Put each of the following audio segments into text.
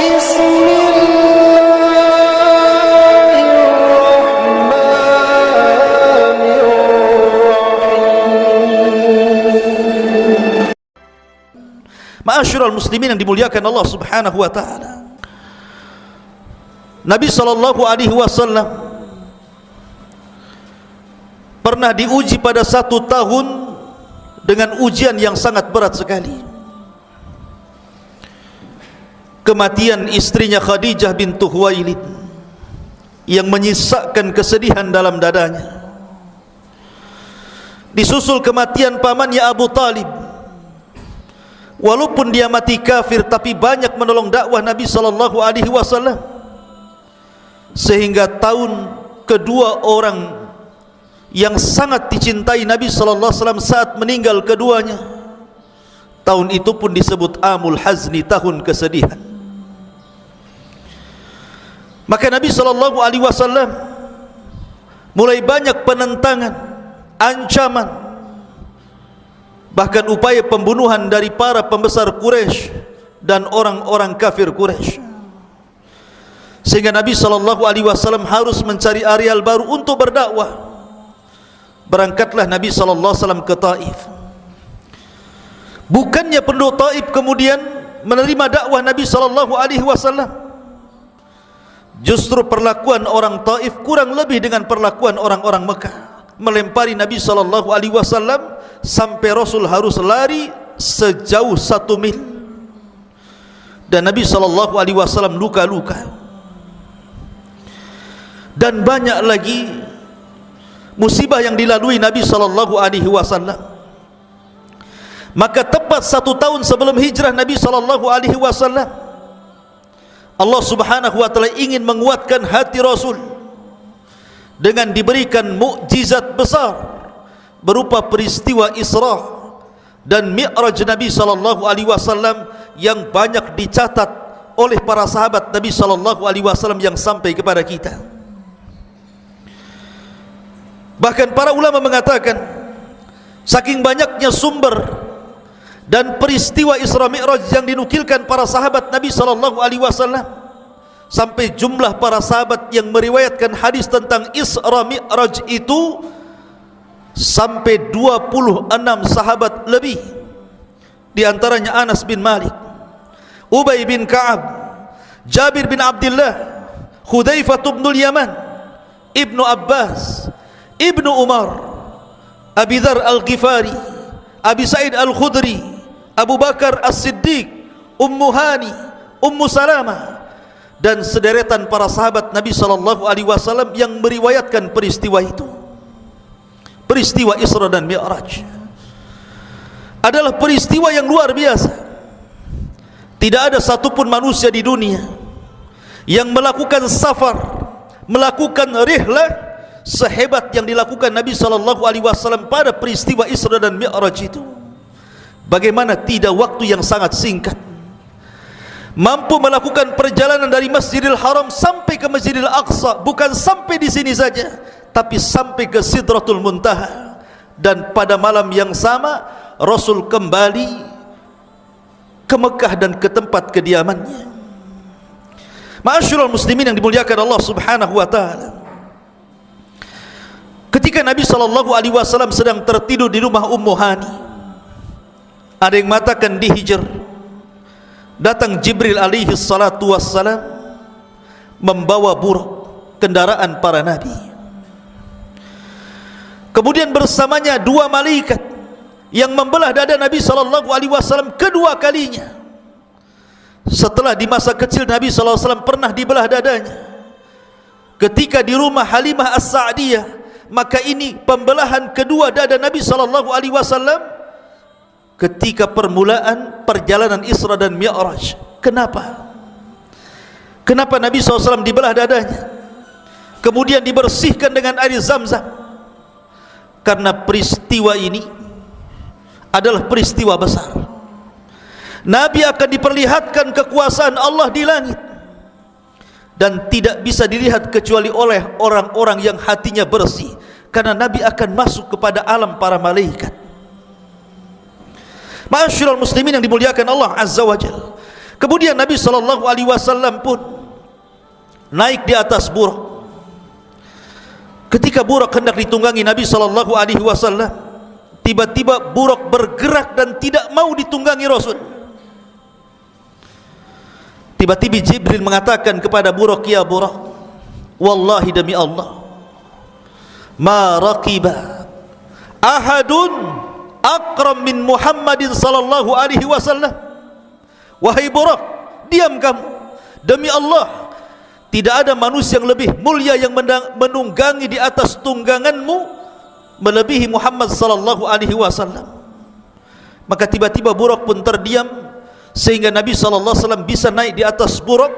Bismillahirrahmanirrahim. Ma'asyiral muslimin yang dimuliakan Allah Subhanahu wa taala. Nabi sallallahu alaihi wasallam pernah diuji pada 1 tahun dengan ujian yang sangat berat sekali. Kematian istrinya Khadijah bintu Khuwailid yang menyisakan kesedihan dalam dadanya. Disusul kematian pamannya Abu Talib. Walaupun dia mati kafir, tapi banyak menolong dakwah Nabi sallallahu alaihi wasallam. Sehingga tahun kedua orang yang sangat dicintai Nabi sallallahu alaihi wasallam saat meninggal keduanya, tahun itu pun disebut Amul Hazni, tahun kesedihan. Maka Nabi sallallahu alaihi wasallam mulai banyak penentangan, ancaman, bahkan upaya pembunuhan dari para pembesar Quraisy dan orang-orang kafir Quraisy. Sehingga Nabi sallallahu alaihi wasallam harus mencari areal baru untuk berdakwah. Berangkatlah Nabi sallallahu alaihi wasallam ke Taif. Bukannya penduduk Taif kemudian menerima dakwah Nabi sallallahu alaihi wasallam. Justru perlakuan orang Taif kurang lebih dengan perlakuan orang-orang Mekah, melempari Nabi sallallahu alaihi wasallam sampai Rasul harus lari sejauh 1 mil. Dan Nabi sallallahu alaihi wasallam luka-luka. Dan banyak lagi musibah yang dilalui Nabi sallallahu alaihi wasallam. Maka tepat 1 tahun sebelum hijrah Nabi sallallahu alaihi wasallam, Allah Subhanahu wa taala ingin menguatkan hati Rasul dengan diberikan mukjizat besar berupa peristiwa Isra dan Mi'raj Nabi sallallahu alaihi wasallam yang banyak dicatat oleh para sahabat Nabi sallallahu alaihi wasallam yang sampai kepada kita. Bahkan para ulama mengatakan, saking banyaknya sumber dan peristiwa Isra Mi'raj yang dinukilkan para sahabat Nabi sallallahu alaihi wasallam, sampai jumlah para sahabat yang meriwayatkan hadis tentang Isra Mi'raj itu sampai 26 sahabat lebih. Di antaranya Anas bin Malik, Ubay bin Ka'ab, Jabir bin Abdullah, Hudzaifah bin Yaman, Ibnu Abbas, Ibnu Umar, Abi Dzar Al-Ghifari, Abi Sa'id Al-Khudri, Abu Bakar As-Siddiq, Ummu Hani, Ummu Salamah, dan sederetan para sahabat Nabi sallallahu alaihi wasallam yang meriwayatkan peristiwa itu. Peristiwa Isra dan Mi'raj adalah peristiwa yang luar biasa. Tidak ada satupun manusia di dunia yang melakukan safar, melakukan rihlah sehebat yang dilakukan Nabi sallallahu alaihi wasallam pada peristiwa Isra dan Mi'raj itu. Bagaimana tidak waktu yang sangat singkat, mampu melakukan perjalanan dari Masjidil Haram sampai ke Masjidil Aqsa. Bukan sampai di sini saja, tapi sampai ke Sidratul Muntaha. Dan pada malam yang sama Rasul kembali ke Mekah dan ke tempat kediamannya. Ma'asyiral muslimin yang dimuliakan Allah Subhanahu wa taala, ketika Nabi sallallahu alaihi wasallam sedang tertidur di rumah Ummu Hani, ada yang mengatakan di Hijr, datang Jibril alaihi salatu wassalam membawa buruk, kendaraan para nabi. Kemudian bersamanya 2 malaikat yang membelah dada Nabi sallallahu alaihi wasallam kedua kalinya. Setelah di masa kecil Nabi sallallahu alaihi wasallam pernah dibelah dadanya ketika di rumah Halimah As-Sa'diyah, maka ini pembelahan kedua dada Nabi sallallahu alaihi wasallam ketika permulaan perjalanan Isra dan Mi'raj. Kenapa? Kenapa Nabi SAW dibelah dadanya, kemudian dibersihkan dengan air Zam-Zam? Karena peristiwa ini adalah peristiwa besar. Nabi akan diperlihatkan kekuasaan Allah di langit, dan tidak bisa dilihat kecuali oleh orang-orang yang hatinya bersih, karena Nabi akan masuk kepada alam para malaikat. Ma'asyiral muslimin yang dimuliakan Allah Azza wa Jalla, Kemudian Nabi SAW pun naik di atas buruk. Ketika buruk hendak ditunggangi Nabi SAW, tiba-tiba buruk bergerak dan tidak mau ditunggangi Rasul. Tiba-tiba Jibril mengatakan kepada buruk, ya buruk, wallahi demi Allah, ma raqiba ahadun akram min Muhammadin sallallahu alaihi wasallam. Wahai buruk, diam kamu, demi Allah tidak ada manusia yang lebih mulia yang menunggangi di atas tungganganmu melebihi Muhammad sallallahu alaihi wasallam. Maka tiba-tiba buruk pun terdiam, sehingga Nabi sallallahu alaihi wasallam bisa naik di atas buruk.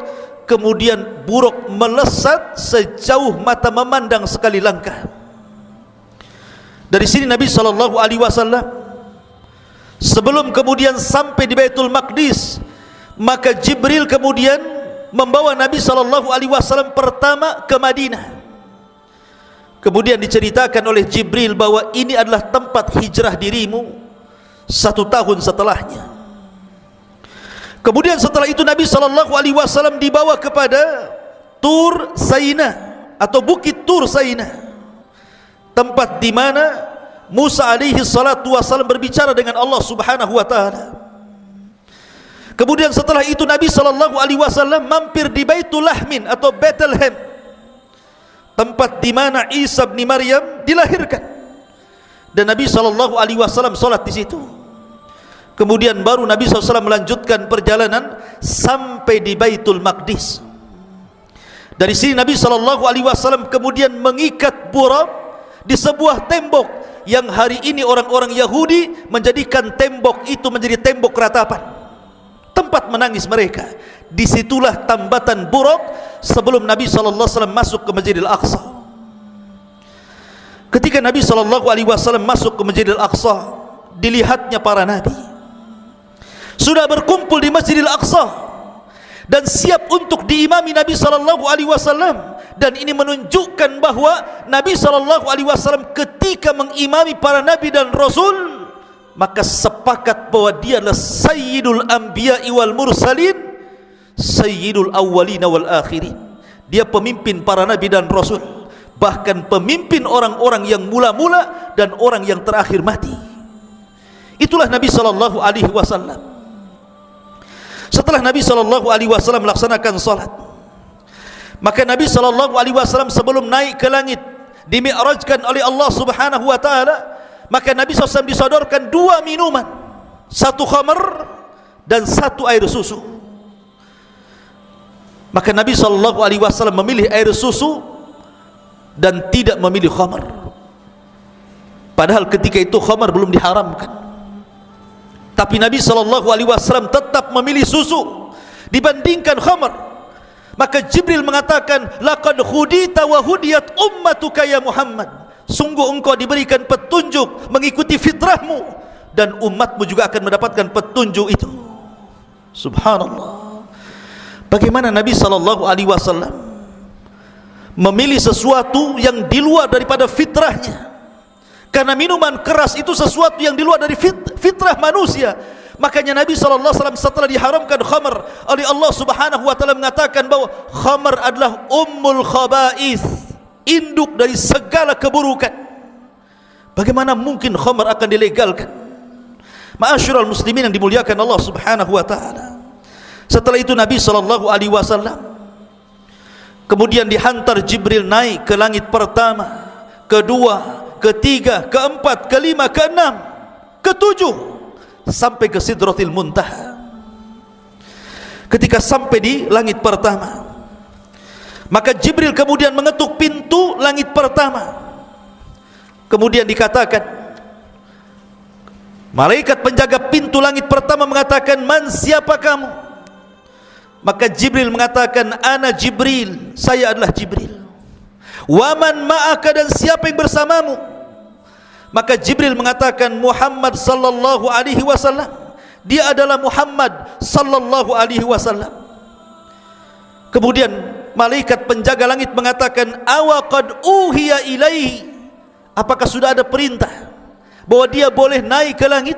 Kemudian buruk melesat sejauh mata memandang sekali langkah. Dari sini Nabi sallallahu alaihi wasallam sebelum kemudian sampai di Baitul Maqdis, maka Jibril kemudian membawa Nabi sallallahu alaihi wasallam pertama ke Madinah. Kemudian diceritakan oleh Jibril bahwa ini adalah tempat hijrah dirimu 1 tahun setelahnya. Kemudian setelah itu Nabi sallallahu alaihi wasallam dibawa kepada Tur Saina atau Bukit Tur Saina, tempat di mana Musa alaihi salatu wasallam berbicara dengan Allah Subhanahu wa taala. Kemudian setelah itu Nabi sallallahu alaihi wasallam mampir di Baitul Lahmin atau Bethlehem, tempat di mana Isa bin Maryam dilahirkan, dan Nabi sallallahu alaihi wasallam salat di situ. Kemudian baru Nabi SAW melanjutkan perjalanan sampai di Baitul Maqdis. Dari sini Nabi SAW kemudian mengikat buraq di sebuah tembok yang hari ini orang-orang Yahudi menjadikan tembok itu menjadi tembok ratapan, tempat menangis mereka. Disitulah tambatan buraq sebelum Nabi SAW masuk ke Masjidil Aqsa. Ketika Nabi SAW masuk ke Masjidil Aqsa, dilihatnya para nabi sudah berkumpul di Masjidil Aqsa dan siap untuk diimami Nabi SAW. Dan ini menunjukkan bahwa Nabi SAW ketika mengimami para nabi dan rasul, maka sepakat bahwa dia adalah Sayyidul Anbiya'i wal Mursalin, Sayyidul Awwalina wal Akhirin. Dia pemimpin para nabi dan rasul, bahkan pemimpin orang-orang yang mula-mula dan orang yang terakhir mati. Itulah Nabi SAW. Setelah Nabi SAW melaksanakan salat, maka Nabi SAW sebelum naik ke langit dimi'rajkan oleh Allah Subhanahu wa taala, maka Nabi SAW disodorkan 2 minuman, 1 khamar dan 1 air susu. Maka Nabi SAW memilih air susu dan tidak memilih khamar, padahal ketika itu khamar belum diharamkan. Tapi Nabi SAW tetap memilih susu dibandingkan khamar. Maka Jibril mengatakan, laqad hudita wa hudiyat ummatuka ya Muhammad, sungguh engkau diberikan petunjuk mengikuti fitrahmu, dan umatmu juga akan mendapatkan petunjuk itu. Subhanallah, bagaimana Nabi SAW memilih sesuatu yang di luar daripada fitrahnya. Karena minuman keras itu sesuatu yang di luar dari fitrah manusia. Makanya Nabi SAW setelah diharamkan khamar oleh Allah Subhanahu wa taala mengatakan bahwa khamar adalah ummul khaba'ith, induk dari segala keburukan. Bagaimana mungkin khamar akan dilegalkan? Ma'asyiral muslimin yang dimuliakan Allah Subhanahu wa taala. Setelah itu Nabi SAW kemudian dihantar Jibril naik ke langit pertama, kedua, ketiga, keempat, kelima, keenam, ketujuh, sampai ke Sidratil Muntaha. Ketika sampai di langit pertama, maka Jibril kemudian mengetuk pintu langit pertama. Kemudian dikatakan, malaikat penjaga pintu langit pertama mengatakan, man, siapa kamu? Maka Jibril mengatakan, ana Jibril, saya adalah Jibril. Waman ma'aka, dan siapa yang bersamamu? Maka Jibril mengatakan, Muhammad sallallahu alaihi wasallam. Dia adalah Muhammad sallallahu alaihi wasallam. Kemudian malaikat penjaga langit mengatakan, awaqad uhiya ilaihi, apakah sudah ada perintah bahwa dia boleh naik ke langit?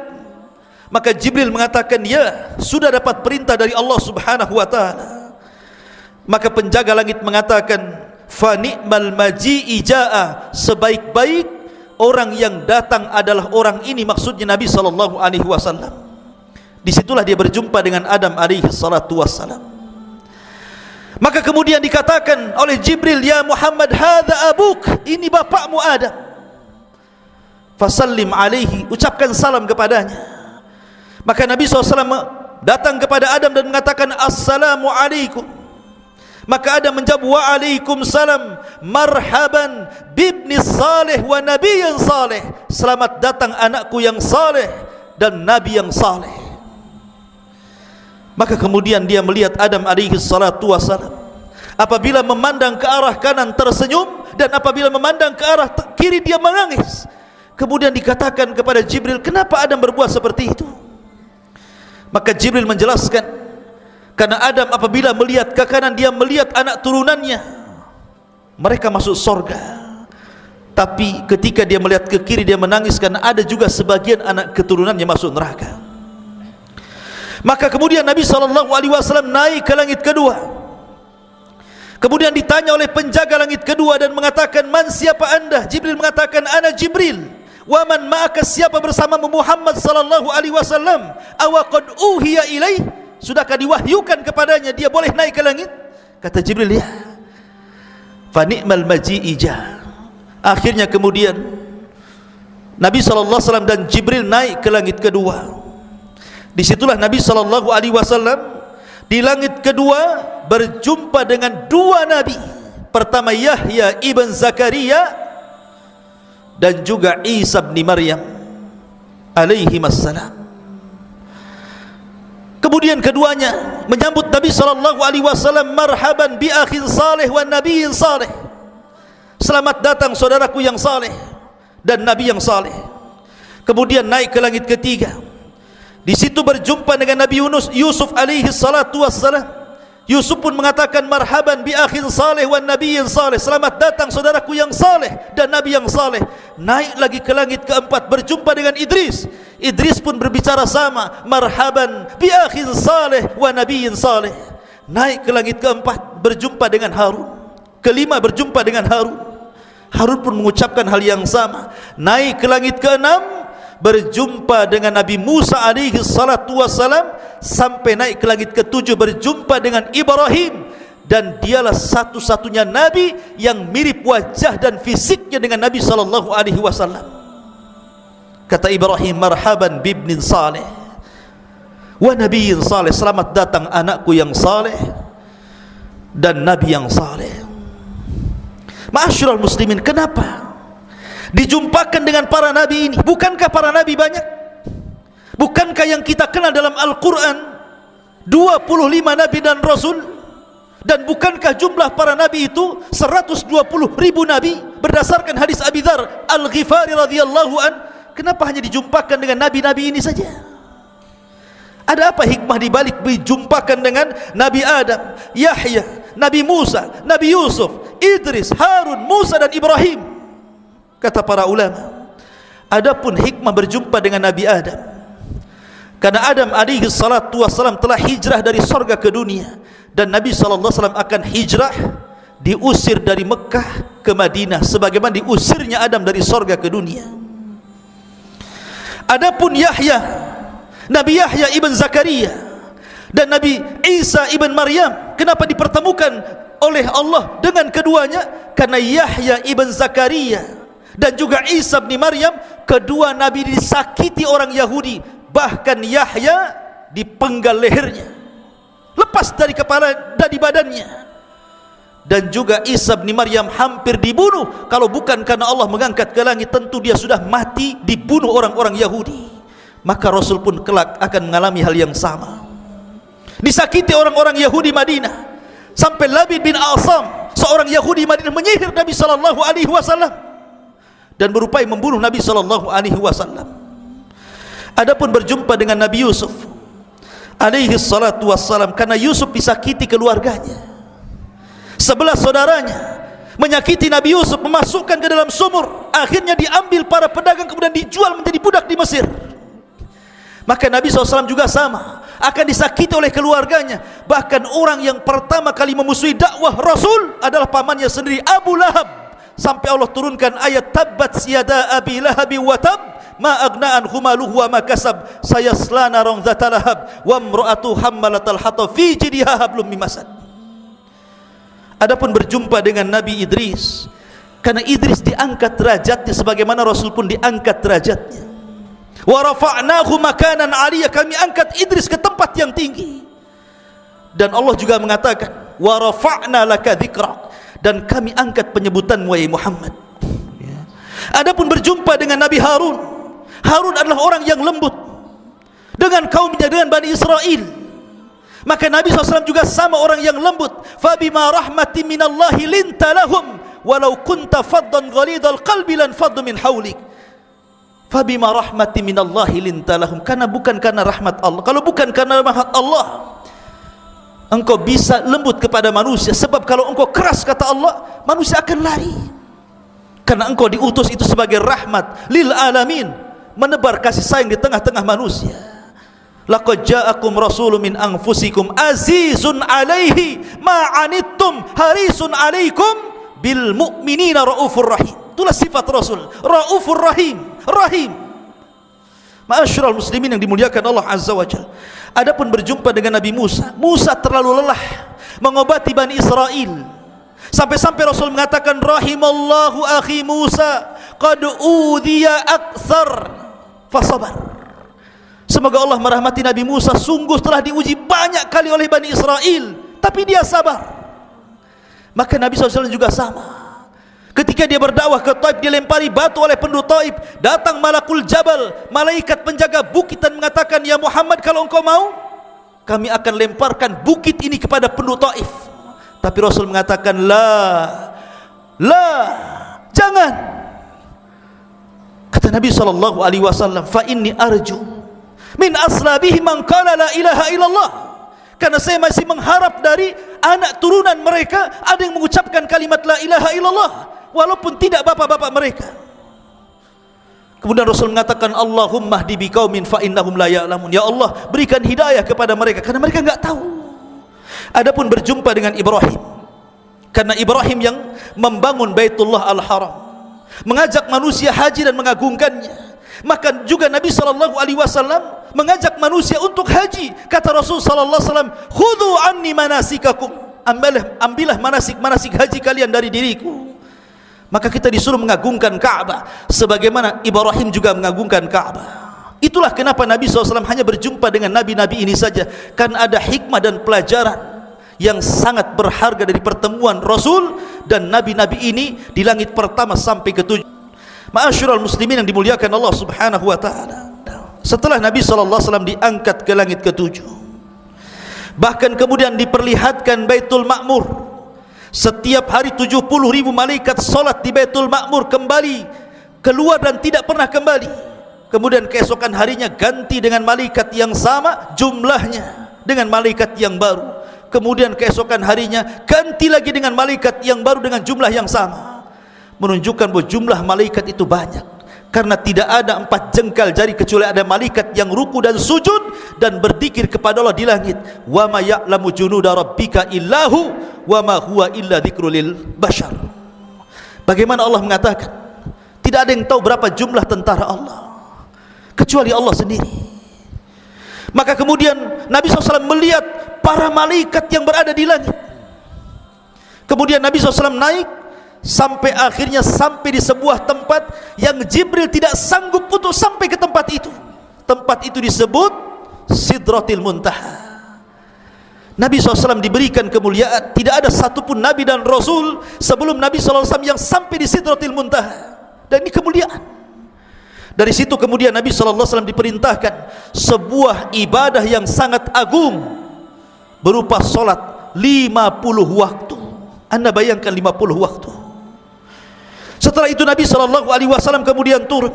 Maka Jibril mengatakan, ya, sudah dapat perintah dari Allah Subhanahu wa ta'ala. Maka penjaga langit mengatakan, fa ni'mal maji'i ja'a, sebaik-baik orang yang datang adalah orang ini, maksudnya Nabi sallallahu alaihi wasallam. Disitulah dia berjumpa dengan Adam alaihi salatu wassalam. Maka kemudian dikatakan oleh Jibril, ya Muhammad, hadza abuk, ini bapakmu Adam. Fasallim alaihi, ucapkan salam kepadanya. Maka Nabi SAW datang kepada Adam dan mengatakan, assalamu alaikum. Maka Adam menjawab, waalaikumsalam, marhaban bibni salih wa nabiyyan salih, selamat datang anakku yang saleh dan nabi yang saleh. Maka kemudian dia melihat Adam alaihi salatu wassalam, apabila memandang ke arah kanan tersenyum, dan apabila memandang ke arah kiri dia menangis. Kemudian dikatakan kepada Jibril, kenapa Adam berbuat seperti itu? Maka Jibril menjelaskan, karena Adam apabila melihat ke kanan, dia melihat anak turunannya, mereka masuk surga. Tapi ketika dia melihat ke kiri, dia menangis karena ada juga sebagian anak keturunannya masuk neraka. Maka kemudian Nabi SAW naik ke langit kedua. Kemudian ditanya oleh penjaga langit kedua dan mengatakan, man, siapa anda? Jibril mengatakan, ana Jibril. Wa man ma'aka, siapa bersama Muhammad sallallahu alaihi wasallam? Awa qad uhiya ilaih, sudahkah diwahyukan kepadanya dia boleh naik ke langit? Kata Jibril, ya. Fa ni'mal maji'i ja. Akhirnya kemudian Nabi sallallahu alaihi wasallam dan Jibril naik ke langit kedua. Disitulah Nabi sallallahu alaihi wasallam di langit kedua berjumpa dengan dua nabi. Pertama Yahya ibn Zakaria dan juga Isa bin Maryam alaihi wassalam. Kemudian keduanya menyambut Nabi sallallahu alaihi wasallam, marhaban bi akhin salih wa nabiyyin salih, selamat datang saudaraku yang saleh dan nabi yang saleh. Kemudian naik ke langit ketiga. Di situ berjumpa dengan Nabi Yusuf alaihi salatu wassalam. Yusuf pun mengatakan, marhaban bi akhin salih wa nabiyyin salih, selamat datang saudaraku yang saleh dan nabi yang saleh. Naik lagi ke langit keempat, berjumpa dengan Idris. Idris pun berbicara sama, marhaban bi akhin salih wa nabiyyin salih. Naik ke langit keempat, berjumpa dengan Harun. Kelima berjumpa dengan Harun. Harun pun mengucapkan hal yang sama. Naik ke langit keenam, berjumpa dengan Nabi Musa alaihi salatu wassalam, sampai naik ke langit ketujuh berjumpa dengan Ibrahim, dan dialah satu-satunya nabi yang mirip wajah dan fisiknya dengan Nabi sallallahu alaihi wasallam. Kata Ibrahim, marhaban bibnin saleh wa nabiyyin saleh, selamat datang anakku yang saleh dan nabi yang saleh. Ma'asyiral muslimin, kenapa dijumpakan dengan para nabi ini? Bukankah para nabi banyak? Bukankah yang kita kenal dalam Al-Quran 25 nabi dan rasul? Dan bukankah jumlah para nabi itu 120.000 nabi berdasarkan hadis Abi Dzar Al-Ghifari radhiyallahu an? Kenapa hanya dijumpakan dengan nabi-nabi ini saja? Ada apa hikmah di balik dijumpakan dengan Nabi Adam, Yahya, Nabi Musa, Nabi Yusuf, Idris, Harun, Musa dan Ibrahim? Kata para ulama, adapun hikmah berjumpa dengan Nabi Adam, karena Adam alaihi salatu wassalam telah hijrah dari surga ke dunia, dan Nabi sallallahu alaihi wasallam akan hijrah, diusir dari Mekah ke Madinah sebagaimana diusirnya Adam dari surga ke dunia. Adapun Yahya, Nabi Yahya ibn Zakaria dan Nabi Isa ibn Maryam, kenapa dipertemukan oleh Allah dengan keduanya? Karena Yahya ibn Zakaria dan juga Isa bin Maryam, kedua nabi disakiti orang Yahudi. Bahkan Yahya dipenggal lehernya, lepas dari kepala, dari badannya. Dan juga Isa bin Maryam hampir dibunuh. Kalau bukan karena Allah mengangkat ke langit, tentu dia sudah mati dibunuh orang-orang Yahudi. Maka Rasul pun kelak akan mengalami hal yang sama, disakiti orang-orang Yahudi Madinah. Sampai Labid bin Asam, seorang Yahudi Madinah, menyihir Nabi sallallahu alaihi wasallam dan berupaya membunuh Nabi sallallahu alaihi wasallam. Adapun berjumpa dengan Nabi Yusuf alaihi salatu wassalam, karena Yusuf disakiti keluarganya. 11 saudaranya menyakiti Nabi Yusuf, memasukkan ke dalam sumur. Akhirnya diambil para pedagang, kemudian dijual menjadi budak di Mesir. Maka Nabi SAW juga sama, akan disakiti oleh keluarganya. Bahkan orang yang pertama kali memusuhi dakwah Rasul adalah pamannya sendiri, Abu Lahab. Sampai Allah turunkan ayat tabbat yada abi lahabi wa tab ma agna anhu maluhu wa ma kasab sayasla naran dzata lahab wa imra'atu hammalatal hatab fi jidha hablum min masad. Adapun berjumpa dengan Nabi Idris, karena Idris diangkat derajatnya sebagaimana Rasul pun diangkat derajatnya. Wa rafa'nahu makanan 'aliyya, kami angkat Idris ke tempat yang tinggi. Dan Allah juga mengatakan wa rafa'na laka dzikrak, dan kami angkat penyebutanmu wahai Muhammad. Adapun berjumpa dengan Nabi Harun, Harun adalah orang yang lembut dengan kaumnya, dengan Bani Israel. Maka Nabi SAW juga sama orang yang lembut. Fabima rahmatin minallahi linta lahum walau kunta faddan ghalidhal qalbi lan faddu min hawlik. Fabima rahmatin minallahi linta lahum, karena bukan karena rahmat Allah. Kalau bukan karena rahmat Allah, engkau bisa lembut kepada manusia. Sebab kalau engkau keras, kata Allah, manusia akan lari. Karena engkau diutus itu sebagai rahmat lil alamin, menebar kasih sayang di tengah-tengah manusia. Laqad ja'akum rasulun min anfusikum azizun 'alaihi ma 'anittum harisun 'alaikum bil mu'minina raufur rahim. Itulah sifat Rasul, raufur rahim, rahim. Ma'asyiral muslimin yang dimuliakan Allah Azza wa Jalla. Adapun berjumpa dengan Nabi Musa, Musa terlalu lelah mengobati Bani Israel. Sampai-sampai Rasul mengatakan rahimallahu akhi Musa qad udhiya aktsar fasabar. Semoga Allah merahmati Nabi Musa, sungguh telah diuji banyak kali oleh Bani Israel, tapi dia sabar. Maka Nabi SAW juga sama. Ketika dia berdakwah ke Taif, dia lempari batu oleh penduduk Taif. Datang malakul jabal, malaikat penjaga bukit, dan mengatakan, ya Muhammad, kalau engkau mau, kami akan lemparkan bukit ini kepada penduduk Taif. Tapi Rasul mengatakan, la, jangan. Kata Nabi SAW, fa inni arju min aslabihi man qala la ilaha illallah, karena saya masih mengharap dari anak turunan mereka ada yang mengucapkan kalimat la ilaha illallah, walaupun tidak bapak-bapak mereka. Kemudian Rasul mengatakan, Allahumma hdi biqaumin fa innahum la ya'lamun. Ya Allah, berikan hidayah kepada mereka karena mereka enggak tahu. Adapun berjumpa dengan Ibrahim, karena Ibrahim yang membangun Baitullah Al-Haram, mengajak manusia haji dan mengagungkannya. Maka juga Nabi SAW mengajak manusia untuk haji. Kata Rasul SAW, khudhu anni manasikakum, ambillah manasik haji kalian dari diriku. Maka kita disuruh mengagungkan Ka'bah sebagaimana Ibrahim juga mengagungkan Ka'bah. Itulah kenapa Nabi SAW hanya berjumpa dengan nabi-nabi ini saja, karena ada hikmah dan pelajaran yang sangat berharga dari pertemuan Rasul dan nabi-nabi ini di langit pertama sampai ke-7. Ma'asyiral muslimin yang dimuliakan Allah Subhanahu wa taala. Setelah Nabi SAW diangkat ke langit ke-7, bahkan kemudian diperlihatkan Baitul Ma'mur. Setiap hari 70.000 malaikat salat di Baitul Ma'mur, kembali keluar dan tidak pernah kembali. Kemudian keesokan harinya ganti dengan malaikat yang sama jumlahnya dengan malaikat yang baru. Kemudian keesokan harinya ganti lagi dengan malaikat yang baru dengan jumlah yang sama. Menunjukkan bahwa jumlah malaikat itu banyak, karena tidak ada 4 jengkal jari kecuali ada malaikat yang ruku dan sujud dan berzikir kepada Allah di langit. Wa ma ya'lamu junuda rabbika illahu wa ma huwa illa dzikrul lil bashar. Bagaimana Allah mengatakan tidak ada yang tahu berapa jumlah tentara Allah kecuali Allah sendiri. Maka kemudian Nabi SAW melihat para malaikat yang berada di langit. Kemudian Nabi SAW naik sampai akhirnya sampai di sebuah tempat yang Jibril tidak sanggup untuk sampai ke tempat itu. Tempat itu disebut Sidratil Muntaha. Nabi SAW diberikan kemuliaan. Tidak ada satupun Nabi dan Rasul sebelum Nabi SAW yang sampai di Sidratil Muntaha. Dan ini kemuliaan. Dari situ kemudian Nabi SAW diperintahkan sebuah ibadah yang sangat agung berupa solat 50 waktu. Anda bayangkan 50 waktu. Setelah itu Nabi SAW kemudian turun,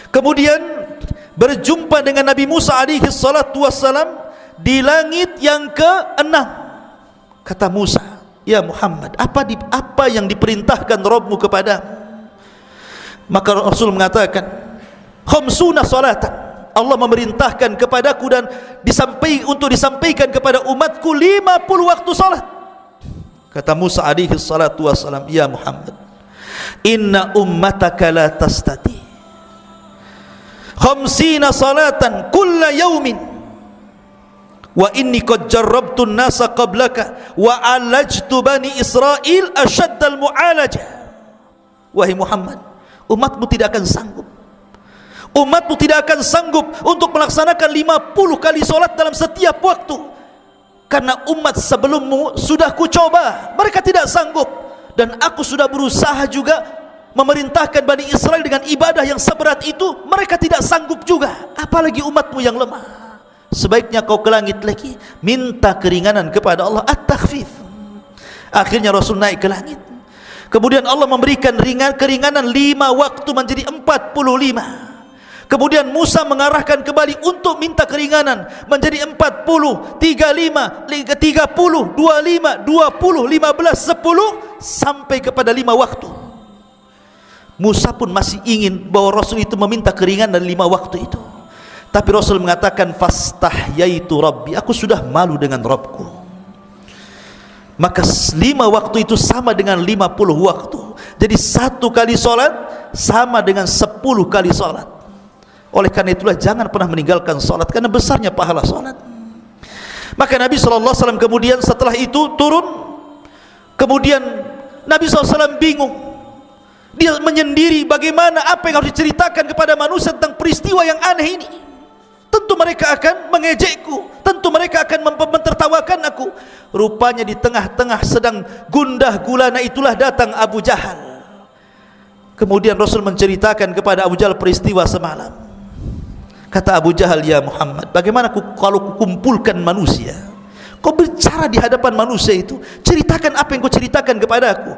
kemudian berjumpa dengan Nabi Musa alaihi salatu wassalam di langit yang ke-6. Kata Musa, ya Muhammad, apa yang diperintahkan Rabbmu kepadamu? Maka Rasul mengatakan, khamsuna salatan, Allah memerintahkan kepadaku dan untuk disampaikan kepada umatku 50 waktu salat. Kata Musa alaihi salatu wassalam, ya Muhammad, inna ummataka la tastati 50 salatan kulla yaumin wa inni qad jarrabtu an-nasa qablaka wa alajtu bani Israil ashaddal mu'alajah. Wahai Muhammad, umatmu tidak akan sanggup untuk melaksanakan 50 kali solat dalam setiap waktu, karena umat sebelummu sudah kucoba, mereka tidak sanggup, dan aku sudah berusaha juga memerintahkan Bani Israel dengan ibadah yang seberat itu, mereka tidak sanggup juga, apalagi umatmu yang lemah. Sebaiknya kau ke langit lagi, minta keringanan kepada Allah, at-takhfif. Akhirnya Rasul naik ke langit. Kemudian Allah memberikan keringanan 5 waktu menjadi 45. Kemudian Musa mengarahkan kembali untuk minta keringanan menjadi 40, 35, 30, 25, 20, 15, 10 sampai kepada 5 waktu. Musa pun masih ingin bahwa Rasul itu meminta keringanan 5 waktu itu. Tapi Rasul mengatakan, fastahyaitu Rabbi, aku sudah malu dengan Rabbku. Maka 5 waktu itu sama dengan 50 waktu. Jadi 1 kali solat sama dengan 10 kali solat. Oleh karena itulah jangan pernah meninggalkan solat, karena besarnya pahala solat. Maka Nabi SAW kemudian setelah itu turun. Kemudian Nabi SAW bingung. Dia menyendiri bagaimana, apa yang harus diceritakan kepada manusia tentang peristiwa yang aneh ini. Tentu mereka akan mengejekku, tentu mereka akan mentertawakan aku. Rupanya di tengah-tengah sedang gundah gulana itulah datang Abu Jahal. Kemudian Rasul menceritakan kepada Abu Jahal peristiwa semalam. Kata Abu Jahal, ya Muhammad, bagaimana kalau kukumpulkan manusia, kau bicara di hadapan manusia itu, ceritakan apa yang kau ceritakan kepada aku.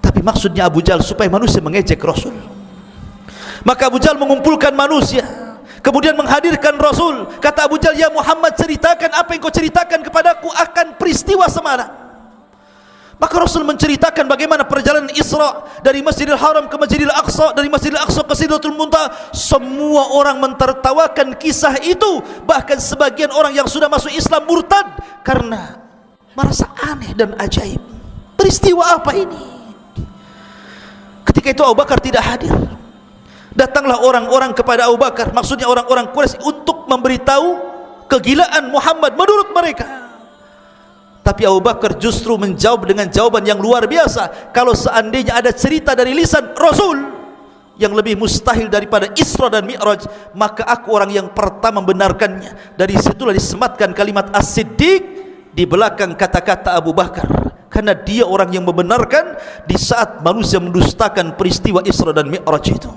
Tapi maksudnya Abu Jahal supaya manusia mengejek Rasul. Maka Abu Jahal mengumpulkan manusia, kemudian menghadirkan Rasul. Kata Abu Jahal, ya Muhammad, ceritakan apa yang kau ceritakan kepadaku akan peristiwa semalam. Maka Rasul menceritakan bagaimana perjalanan Isra dari Masjidil Haram ke Masjidil Aqsa, dari Masjidil Aqsa ke Sidratul Muntaha. Semua orang mentertawakan kisah itu, bahkan sebagian orang yang sudah masuk Islam murtad karena merasa aneh dan ajaib. Peristiwa apa ini? Ketika itu Abu Bakar tidak hadir. Datanglah orang-orang kepada Abu Bakar, maksudnya orang-orang Quraisy, untuk memberitahu kegilaan Muhammad menurut mereka. Tapi Abu Bakar justru menjawab dengan jawaban yang luar biasa. Kalau seandainya ada cerita dari lisan Rasul yang lebih mustahil daripada Isra dan Mi'raj, maka aku orang yang pertama membenarkannya. Dari situlah disematkan kalimat As-Siddiq di belakang kata-kata Abu Bakar, karena dia orang yang membenarkan di saat manusia mendustakan peristiwa Isra dan Mi'raj itu.